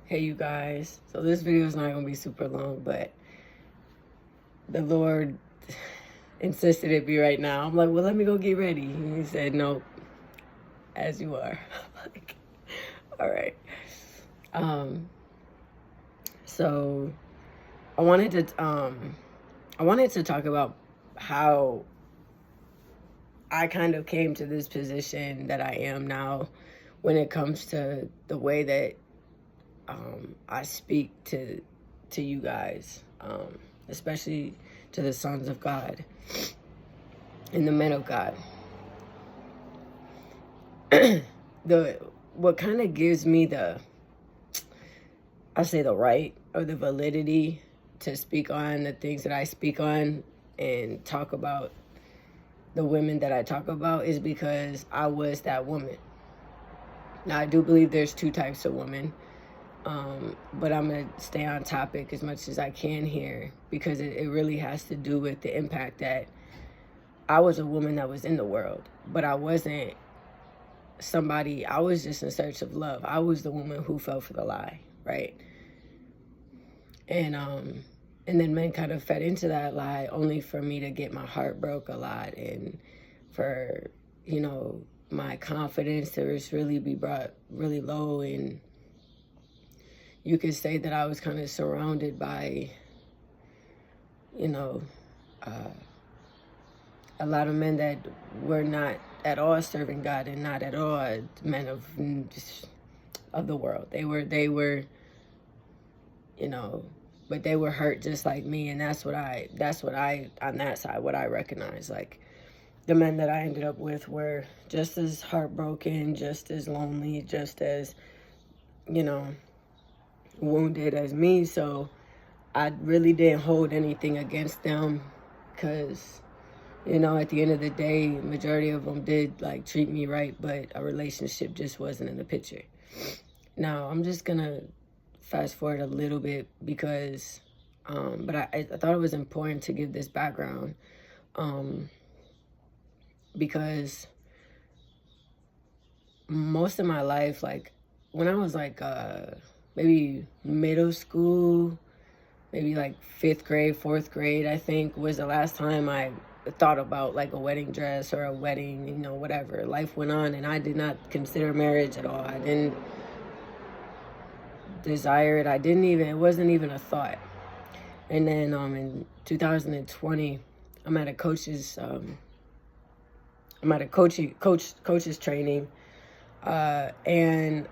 Hey, you guys. So this video is not going to be super long, but the Lord insisted it be right now. I'm like, well, let me go get ready. And he said, nope, as you are. I'm like, all right. So I wanted to talk about how I kind of came to this position that I am now when it comes to the way that I speak to you guys, especially to the sons of God and the men of God. What kind of gives me the right or the validity to speak on the things that I speak on and talk about the women that I talk about is because I was that woman. Now, I do believe there's two types of women. But I'm going to stay on topic as much as I can here because it really has to do with the impact that I was a woman that was in the world, but I wasn't I was just in search of love. I was the woman who fell for the lie, right? And then men kind of fed into that lie only for me to get my heart broke a lot and for, my confidence to just really be brought really low. And you could say that I was kind of surrounded by, a lot of men that were not at all serving God and not at all men of the world. They were, but they were hurt just like me, and that's what I on that side what I recognize. Like the men that I ended up with were just as heartbroken, just as lonely, just as, wounded as me. So I really didn't hold anything against them because, at the end of the day, majority of them did like treat me right, but a relationship just wasn't in the picture. Now, I'm just gonna fast forward a little bit because, but I thought it was important to give this background, because most of my life, like when I was like, maybe middle school, maybe like 5th grade, 4th grade, I think was the last time I thought about like a wedding dress or a wedding, whatever. Life went on and I did not consider marriage at all. I didn't desire it. It wasn't even a thought. And then in 2020, I'm at a coach's training, and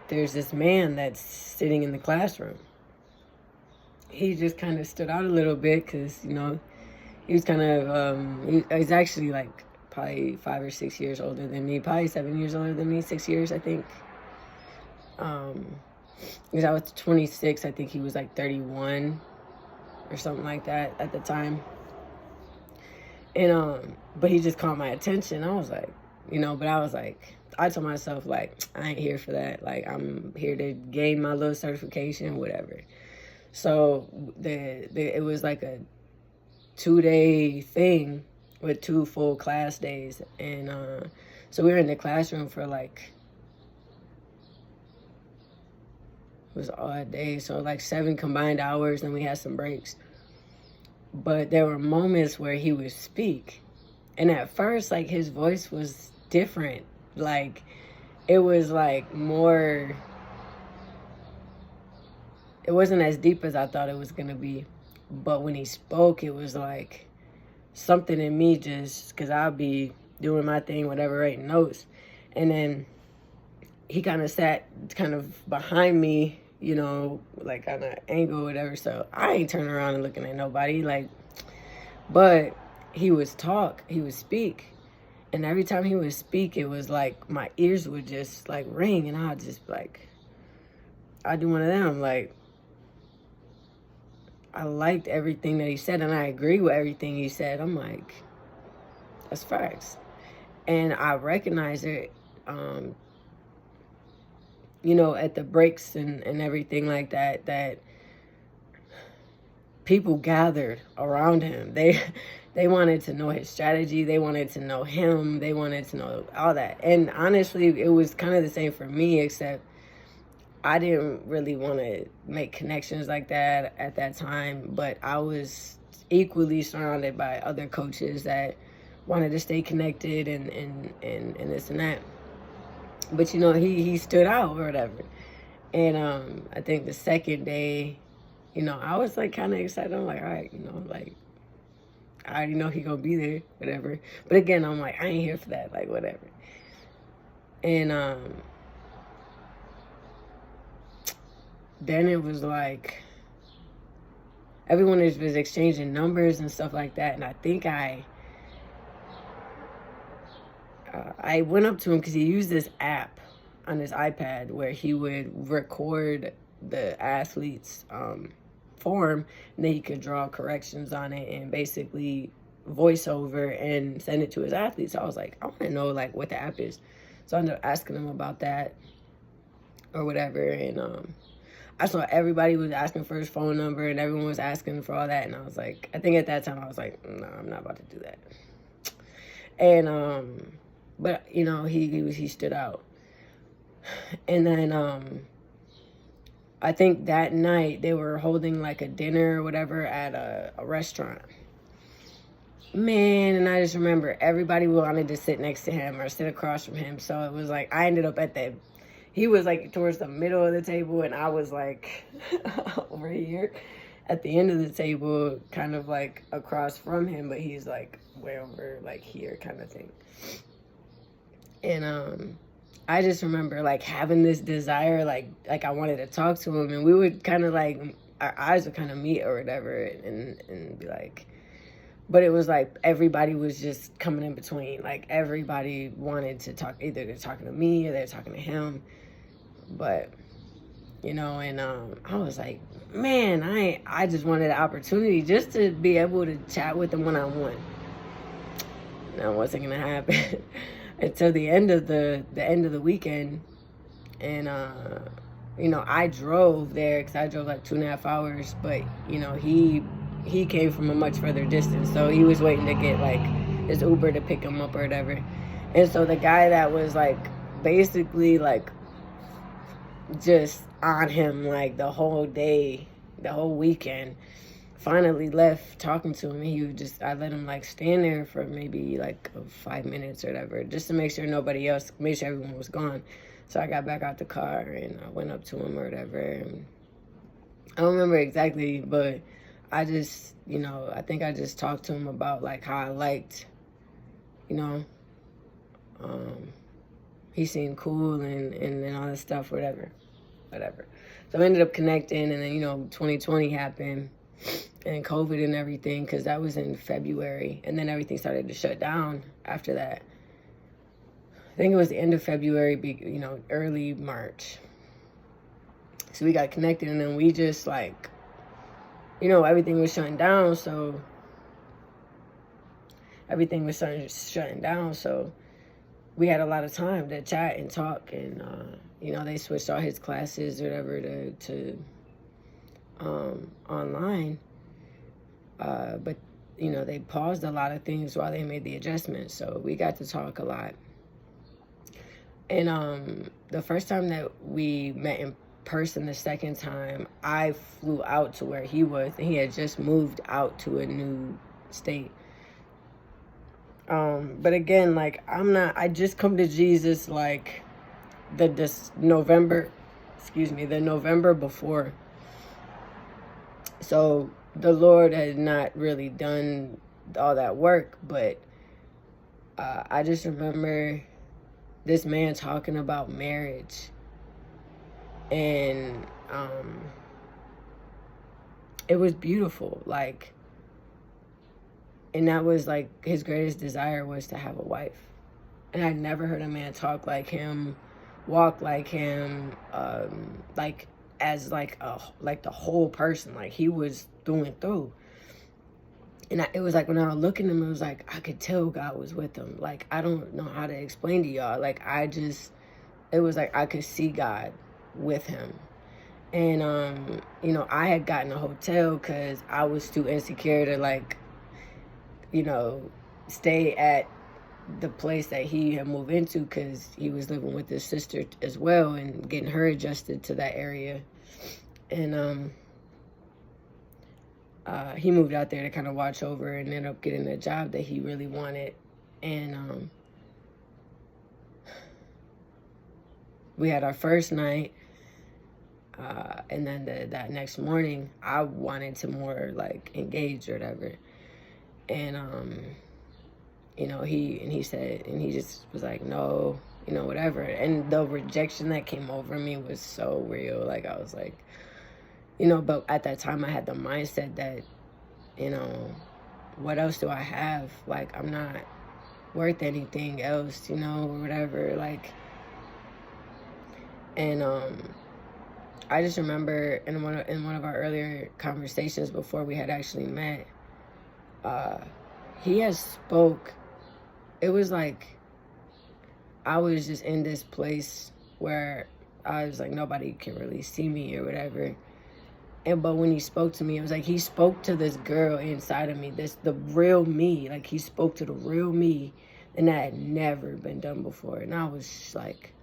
there's this man that's sitting in the classroom. He just kind of stood out a little bit because, he was kind of, he's actually like probably 5 or 6 years older than me, probably 7 years older than me, 6 years, I think. Because I was 26, I think he was like 31 or something like that at the time. And, but he just caught my attention. I was like, but I was like, I told myself, like, I ain't here for that. Like, I'm here to gain my little certification, whatever. So it was like a 2-day thing with 2 full class days. And so we were in the classroom for like, it was all day. So like 7 combined hours, and we had some breaks. But there were moments where he would speak. And at first, like, his voice was different. Like, it was like more, it wasn't as deep as I thought it was going to be. But when he spoke, it was like something in me just, because I'll be doing my thing, whatever, writing notes. And then he kind of sat kind of behind me, like on an angle, whatever. So I ain't turning around and looking at nobody, like, but he would speak. And every time he would speak, it was like my ears would just like ring, and I'd just like, I'd do one of them. Like, I liked everything that he said, and I agree with everything he said. I'm like, that's facts. And I recognize it, at the breaks and everything like that, that people gathered around him. They wanted to know his strategy. They wanted to know him. They wanted to know all that. And honestly, it was kind of the same for me, except I didn't really want to make connections like that at that time, but I was equally surrounded by other coaches that wanted to stay connected and this and that. But you know, he stood out or whatever. And I think the second day, you know, I was like kind of excited. I'm like, all right, you know, like I already know he gonna be there, whatever. But again, I'm like, I ain't here for that, like whatever. And then it was like everyone was exchanging numbers and stuff like that. And I think I went up to him because he used this app on his iPad where he would record the athlete's form, and then he could draw corrections on it and basically voice over and send it to his athletes. So I was like, I want to know like what the app is. So I ended up asking him about that or whatever. And I saw everybody was asking for his phone number and everyone was asking for all that. And I was like, I think at that time I was like, no, I'm not about to do that. And but you know, he stood out. And then I think that night they were holding like a dinner or whatever at a restaurant. Man, and I just remember everybody wanted to sit next to him or sit across from him. So it was like I ended up he was like towards the middle of the table and I was like over here at the end of the table, kind of like across from him, but he's like way over like here kind of thing. And I just remember like having this desire, like I wanted to talk to him, and we would kind of like our eyes would kind of meet or whatever, and be like, but it was like everybody was just coming in between. Like everybody wanted to talk, either they're talking to me or they're talking to him. But you know, and I was like, man, I just wanted an opportunity just to be able to chat with him one-on-one. That wasn't gonna happen until the end of the weekend. And you know, I drove there because I drove like 2.5 hours, but you know, he came from a much further distance, so he was waiting to get like his Uber to pick him up or whatever. And so the guy that was like basically like just on him like the whole day, the whole weekend, finally left talking to him. He would just, I let him like stand there for maybe like 5 minutes or whatever, just to make sure make sure everyone was gone. So I got back out the car and I went up to him or whatever. And I don't remember exactly, but I just, you know, I think I just talked to him about like how I liked, you know, he seemed cool and all this stuff, whatever. So I ended up connecting, and then, you know, 2020 happened and COVID and everything, because that was in February, and then everything started to shut down after that. I think it was the end of February, you know, early March. So we got connected, and then we just like, you know, everything was shutting down, so we had a lot of time to chat and talk. And you know, they switched all his classes or whatever to online, but you know, they paused a lot of things while they made the adjustments, so we got to talk a lot. And the first time that we met in person, the second time, I flew out to where he was, and he had just moved out to a new state. But again, like, I just come to Jesus like the November before. So the Lord had not really done all that work, but I just remember this man talking about marriage, and it was beautiful, like, and that was like his greatest desire was to have a wife. And I'd never heard a man talk like him, walk like him, like as like the whole person, like he was through and through. And it was like when I was looking at him, it was like I could tell God was with him. Like, I don't know how to explain to y'all. Like, it was like I could see God with him. And you know, I had gotten a hotel because I was too insecure to, like, you know, stay at the place that he had moved into, because he was living with his sister as well and getting her adjusted to that area. And he moved out there to kind of watch over and ended up getting a job that he really wanted. And we had our first night. And then that next morning, I wanted to more like engage or whatever. And, you know, he said, and he just was like, no, you know, whatever. And the rejection that came over me was so real. Like, I was like, you know, but at that time I had the mindset that, you know, what else do I have? Like, I'm not worth anything else, you know, or whatever. Like, and, I just remember in one of our earlier conversations before we had actually met, he had spoke. It was like I was just in this place where I was like, nobody can really see me or whatever. But when he spoke to me, it was like he spoke to this girl inside of me, the real me. Like, he spoke to the real me, and that had never been done before. And I was just like,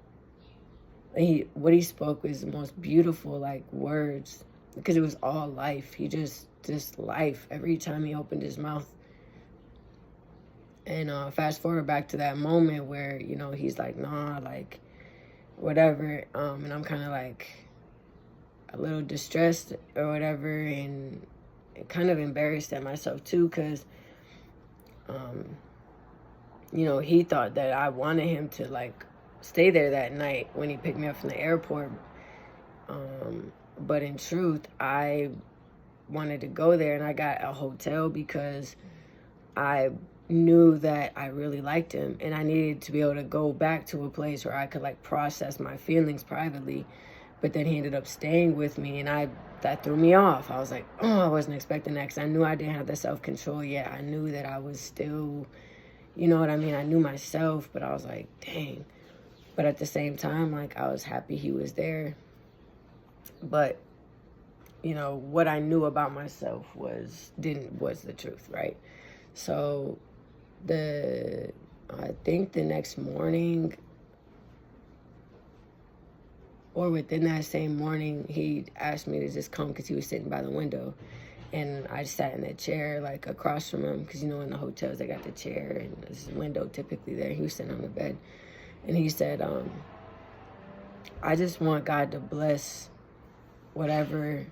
what he spoke was the most beautiful, like, words, because it was all life. He just life every time he opened his mouth. And fast forward back to that moment where, you know, he's like, nah, like, whatever. And I'm kind of like a little distressed or whatever, and kind of embarrassed at myself too, because, you know, he thought that I wanted him to, like, stay there that night when he picked me up from the airport. But in truth, I wanted to go there, and I got a hotel because I knew that I really liked him, and I needed to be able to go back to a place where I could, like, process my feelings privately. But then he ended up staying with me, and that threw me off. I was like, oh, I wasn't expecting that, because I knew I didn't have the self-control yet. I knew that I was still, you know what I mean? I knew myself, but I was like, dang. But at the same time, like, I was happy he was there. But, you know, what I knew about myself was the truth, right? So I think the next morning, or within that same morning, he asked me to just come because he was sitting by the window. And I sat in that chair, like, across from him, because, you know, in the hotels, they got the chair and there's a window typically there. He was sitting on the bed. And he said, I just want God to bless whatever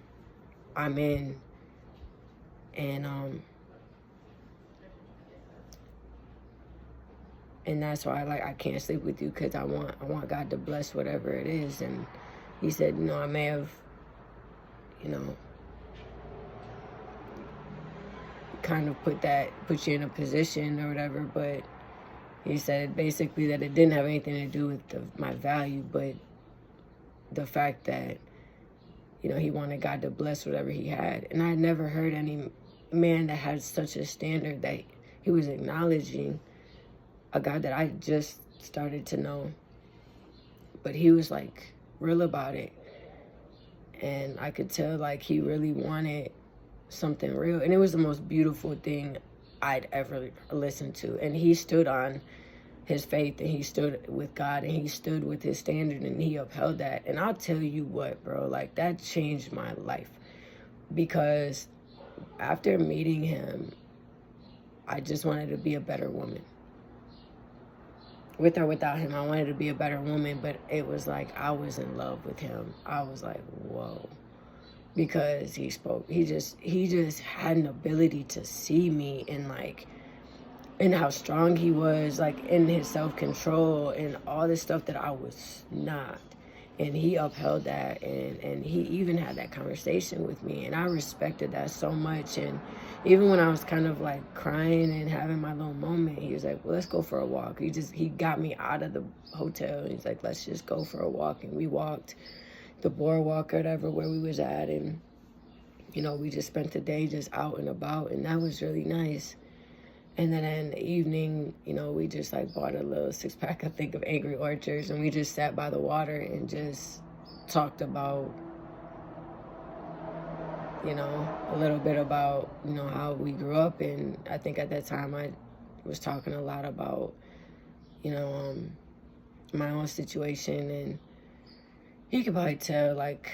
I'm in. And that's why, like, I can't sleep with you, because I want God to bless whatever it is. And he said, you know, I may have, you know, kind of put you in a position or whatever, but he said basically that it didn't have anything to do with my value, but the fact that, you know, he wanted God to bless whatever he had. And I had never heard any man that had such a standard, that he was acknowledging a God that I just started to know. But he was, like, real about it. And I could tell, like, he really wanted something real. And it was the most beautiful thing I'd ever listened to. And he stood on his faith, and he stood with God, and he stood with his standard, and he upheld that. And I'll tell you what, bro, like, that changed my life, because after meeting him, I just wanted to be a better woman. With or without him, I wanted to be a better woman, but it was like I was in love with him. I was like, whoa. Because he spoke, he just had an ability to see me, and, like, and how strong he was, like, in his self-control and all this stuff that I was not. And he upheld that, and he even had that conversation with me, and I respected that so much. And even when I was kind of, like, crying and having my little moment, he was like, well, let's go for a walk. He got me out of the hotel, and he's like, let's just go for a walk. And we walked the boardwalk or whatever where we was at, and, you know, we just spent the day just out and about, and that was really nice. And then in the evening, you know, we just, like, bought a little 6-pack, I think, of Angry Orchards, and we just sat by the water and just talked about, you know, a little bit about, you know, how we grew up. And I think at that time I was talking a lot about you know, my own situation, and he could probably tell, like,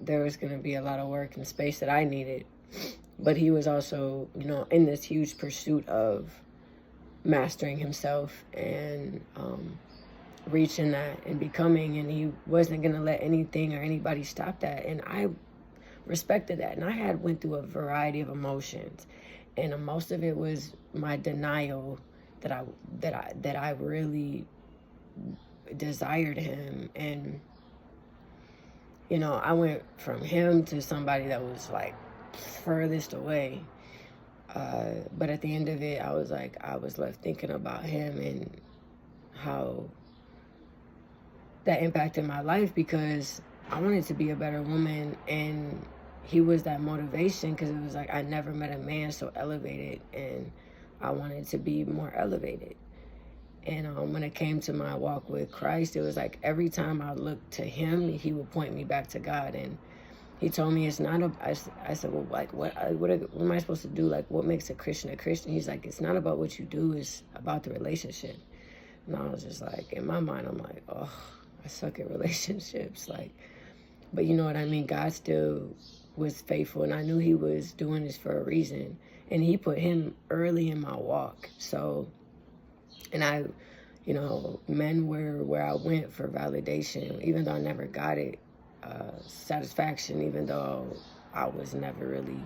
there was going to be a lot of work and space that I needed. But he was also, you know, in this huge pursuit of mastering himself and reaching that and becoming, and he wasn't going to let anything or anybody stop that. And I respected that. And I went through a variety of emotions, and most of it was my denial that I really desired him. And you know, I went from him to somebody that was like furthest away, but at the end of it, I was left thinking about him and how that impacted my life, because I wanted to be a better woman, and he was that motivation, because it was like I never met a man so elevated, and I wanted to be more elevated. And when it came to my walk with Christ, it was like every time I looked to him, he would point me back to God. And he told me it's not a, I said, well, like, what am I supposed to do? Like, what makes a Christian a Christian? He's like, it's not about what you do, it's about the relationship. And I was just like, in my mind, I'm like, oh, I suck at relationships. Like, but you know what I mean? God still was faithful, and I knew he was doing this for a reason. And he put him early in my walk. So, and I, you know, men were where I went for validation, even though I never got it, satisfaction, even though I was never really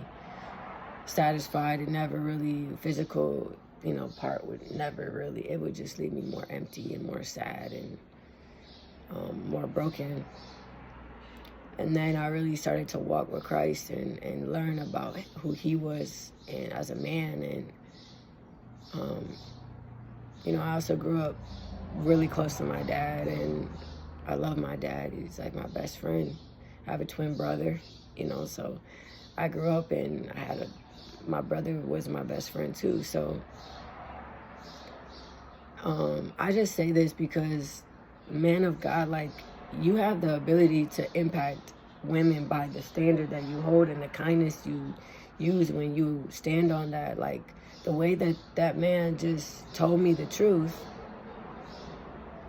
satisfied, and never really physical, you know, part would never really, it would just leave me more empty and more sad and more broken. And then I really started to walk with Christ and learn about who he was and as a man. And you know, I also grew up really close to my dad, and I love my dad. He's like my best friend. I have a twin brother, you know, so I grew up and my brother was my best friend too. So I just say this because, man of God, like, you have the ability to impact women by the standard that you hold and the kindness you use when you stand on that. Like, the way that man just told me the truth,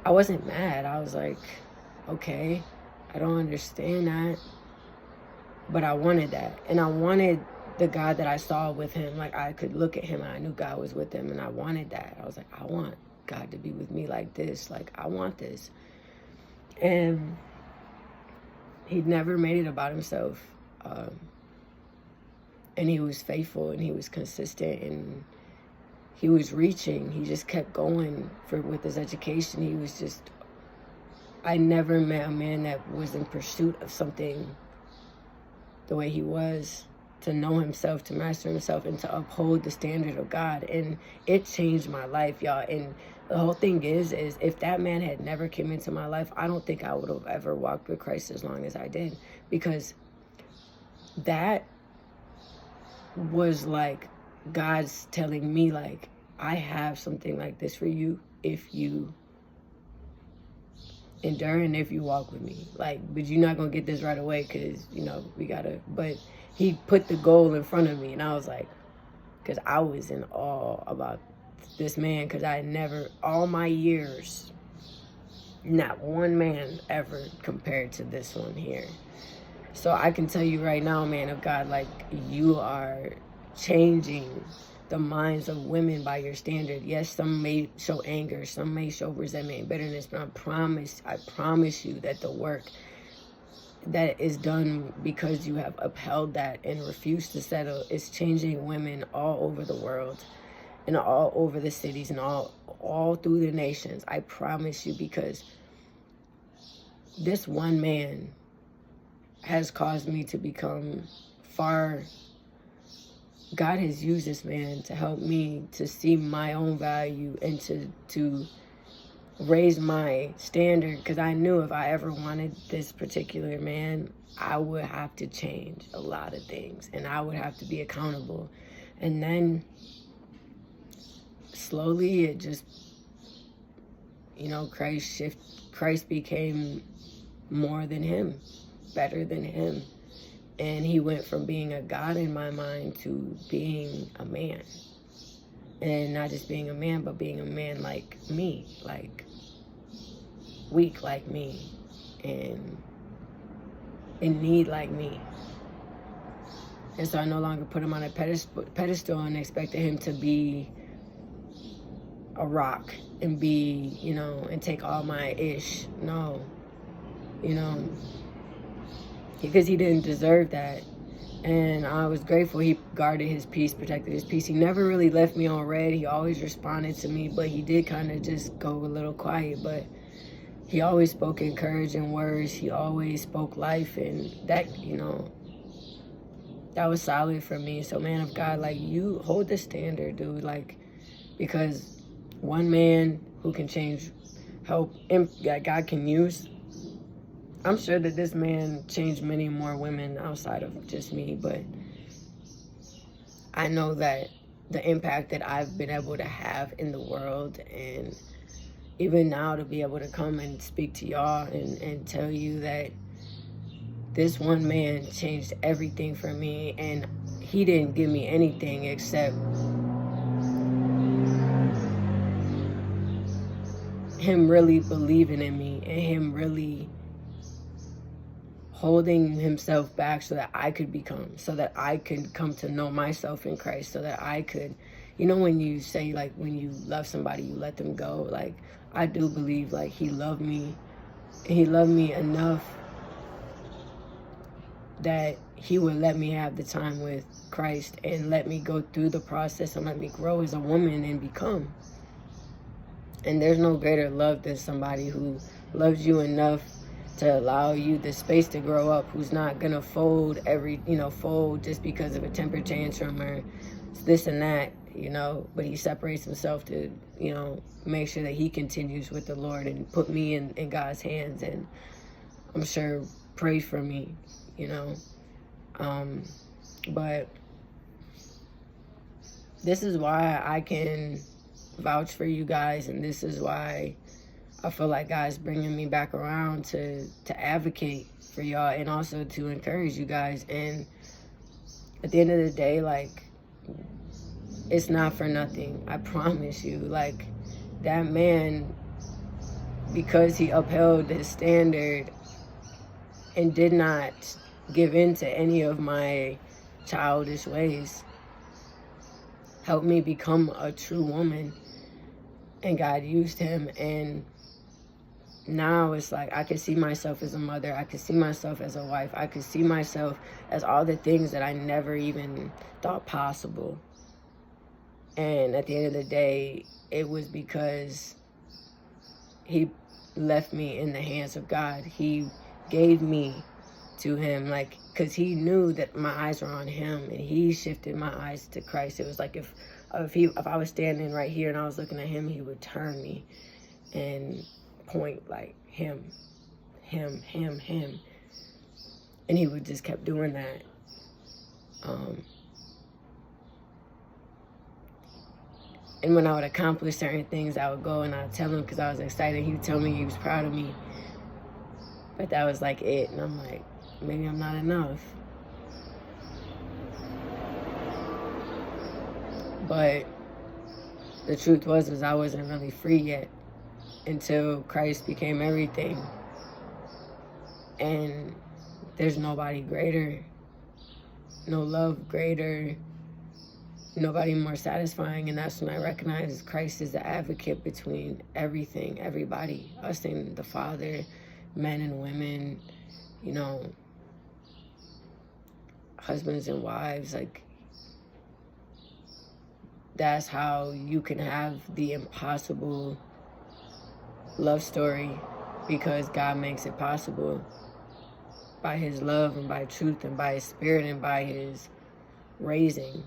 I wasn't mad. I was like, okay, I don't understand that, but I wanted that. And I wanted the God that I saw with him. Like, I could look at him and I knew God was with him, and I wanted that. I was like, I want God to be with me like this. Like, I want this. And he'd never made it about himself. And he was faithful, and he was consistent, and he was reaching. He just kept going with his education. He was just, I never met a man that was in pursuit of something the way he was, to know himself, to master himself, and to uphold the standard of God. And it changed my life, y'all. And the whole thing is if that man had never come into my life, I don't think I would have ever walked with Christ as long as I did, because that was like God's telling me, like, I have something like this for you if you endure and if you walk with me. Like, but you're not gonna get this right away, because, you know, we gotta, but he put the goal in front of me, and I was like, because I was in awe about this man, because I had never, all my years, not one man ever compared to this one here. So I can tell you right now, man of God, like, you are changing the minds of women by your standard. Yes, some may show anger, some may show resentment and bitterness, but I promise you that the work that is done because you have upheld that and refused to settle is changing women all over the world, and all over the cities, and all through the nations. I promise you, because this one man has caused me to become far. God has used this man to help me to see my own value and to raise my standard, because I knew if I ever wanted this particular man, I would have to change a lot of things, and I would have to be accountable. And then slowly it just, you know, Christ became more than him, better than him. And he went from being a God in my mind to being a man. And not just being a man, but being a man like me, like weak like me, and in need like me. And so I no longer put him on a pedestal and expected him to be a rock and be, you know, and take all my ish. No, you know, because he didn't deserve that. And I was grateful he guarded his peace, protected his peace. He never really left me on red. He always responded to me, but he did kind of just go a little quiet. But he always spoke encouraging words. He always spoke life, and that, you know, that was solid for me. So, man of God, like, you hold the standard, dude. Like, because one man who can change, help, that God can use, I'm sure that this man changed many more women outside of just me, but I know that the impact that I've been able to have in the world, and even now to be able to come and speak to y'all and tell you that this one man changed everything for me, and he didn't give me anything except him really believing in me and him really holding himself back so that I could become, so that I could come to know myself in Christ, so that I could, you know, when you say, like, when you love somebody, you let them go. Like, I do believe, like, he loved me, and he loved me enough that he would let me have the time with Christ and let me go through the process and let me grow as a woman and become. And there's no greater love than somebody who loves you enough to allow you the space to grow up, who's not gonna fold fold just because of a temper tantrum or this and that, you know, but he separates himself to, you know, make sure that he continues with the Lord and put me in God's hands, and I'm sure pray for me, you know. But this is why I can vouch for you guys, and this is why I feel like God's bringing me back around to advocate for y'all and also to encourage you guys. And at the end of the day, like, it's not for nothing. I promise you. Like, that man, because he upheld his standard and did not give in to any of my childish ways, helped me become a true woman. And God used him, and now it's like I could see myself as a mother. I could see myself as a wife. I could see myself as all the things that I never even thought possible. And at the end of the day, it was because he left me in the hands of God. He gave me to him, like, because he knew that my eyes were on him, and he shifted my eyes to Christ. It was like if I was standing right here and I was looking at him, he would turn me and point, like, him, and he would just kept doing that. And when I would accomplish certain things, I would go and I'd tell him because I was excited. He would tell me he was proud of me, but that was like it. And I'm like, maybe I'm not enough. But the truth was I wasn't really free yet until Christ became everything. And there's nobody greater, no love greater, nobody more satisfying. And that's when I recognized Christ is the advocate between everything, everybody, us and the Father, men and women, you know, husbands and wives. Like, that's how you can have the impossible love story, because God makes it possible by his love and by truth and by his spirit and by his raising,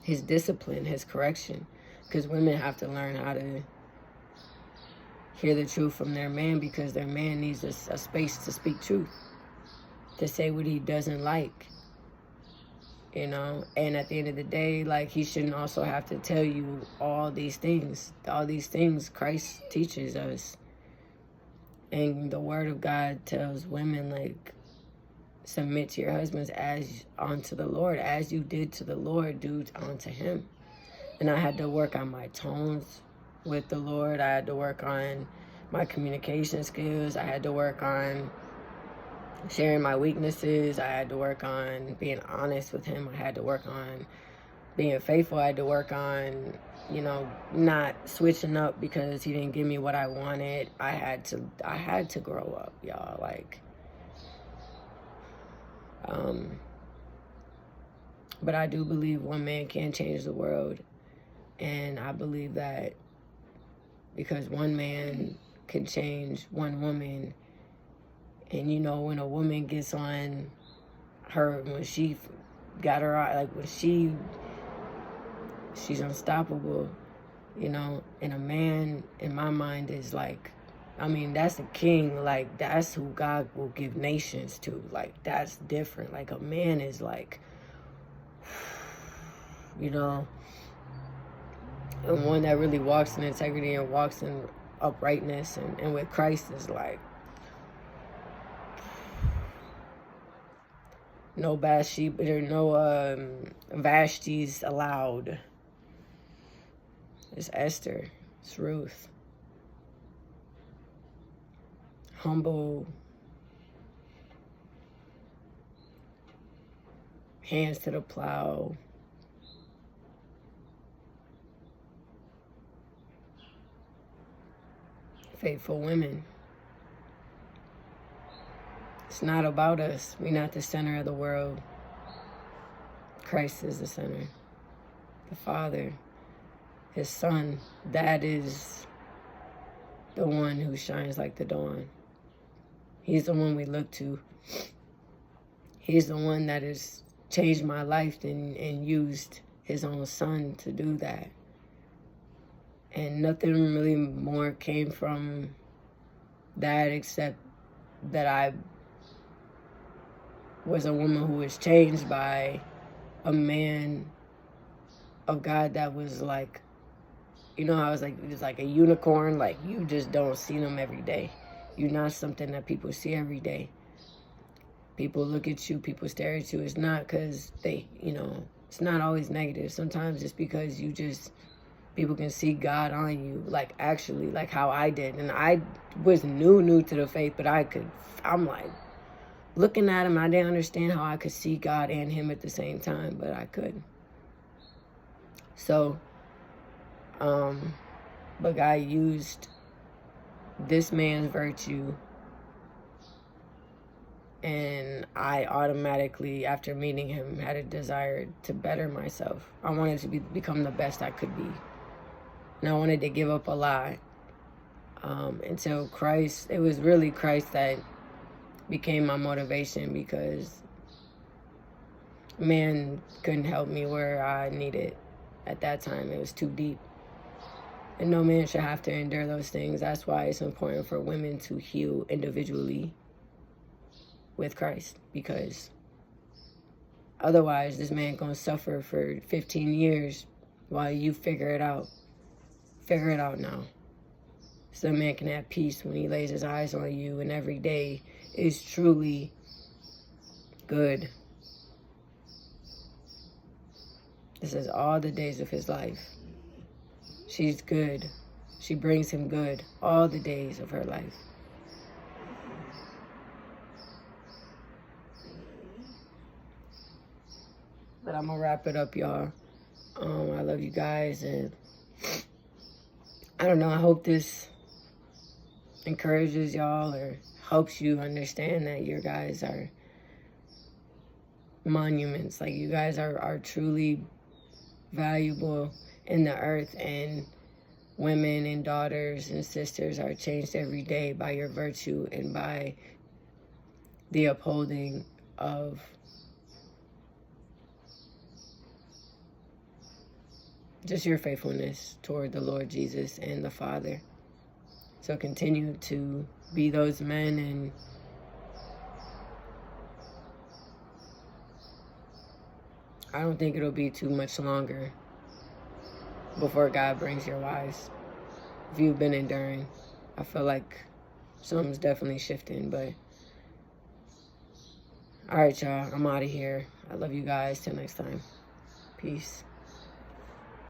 his discipline, his correction. Because women have to learn how to hear the truth from their man, because their man needs a space to speak truth, to say what he doesn't like, you know. And at the end of the day, like, he shouldn't also have to tell you all these things Christ teaches us. And the word of God tells women, like, submit to your husbands as unto the Lord, as you did to the Lord, do unto him. And I had to work on my tones with the Lord. I had to work on my communication skills. I had to work on sharing my weaknesses. I had to work on being honest with him. I had to work on being faithful. I had to work on, you know, not switching up because he didn't give me what I wanted. I had to grow up, y'all. Like, but I do believe one man can change the world. And I believe that because one man can change one woman, and you know, when a woman gets on her, when she got her eye, like when she's unstoppable, you know, and a man in my mind is like, I mean, that's a king. Like, that's who God will give nations to. Like, that's different. Like, a man is like, you know, and one that really walks in integrity and walks in uprightness and with Christ is like, no Bathsheba, there no Vashtis allowed. It's Esther. It's Ruth. Humble. Hands to the plow. Faithful women. It's not about us. We're not the center of the world. Christ is the center. The Father, his Son, that is the one who shines like the dawn. He's the one we look to. He's the one that has changed my life and used his own Son to do that. And nothing really more came from that except that I was a woman who was changed by a man of God that was like, you know, I was like, it was like a unicorn. Like, you just don't see them every day. You're not something that people see every day. People look at you, people stare at you. It's not because they, you know, it's not always negative. Sometimes it's because you just, people can see God on you, like actually, like how I did. And I was new to the faith, but I'm like, looking at him, I didn't understand how I could see God and him at the same time, but I could. So, but God used this man's virtue, and I automatically, after meeting him, had a desire to better myself. I wanted to become the best I could be. And I wanted to give up a lot. Until Christ, it was really Christ that became my motivation, because man couldn't help me where I needed at that time. It was too deep. And no man should have to endure those things. That's why it's important for women to heal individually with Christ, because otherwise this man gonna suffer for 15 years while you figure it out. Figure it out now. So a man can have peace when he lays his eyes on you, and every day is truly good. This is all the days of his life. She's good. She brings him good all the days of her life. But I'm gonna wrap it up, y'all. I love you guys, and I don't know, I hope this encourages y'all or helps you understand that your guys are monuments. Like, you guys are truly valuable in the earth, and women and daughters and sisters are changed every day by your virtue and by the upholding of just your faithfulness toward the Lord Jesus and the Father. So continue to be those men, and I don't think it'll be too much longer before God brings your wives. If you've been enduring, I feel like something's definitely shifting, but all right, y'all, I'm out of here. I love you guys. Till next time. Peace.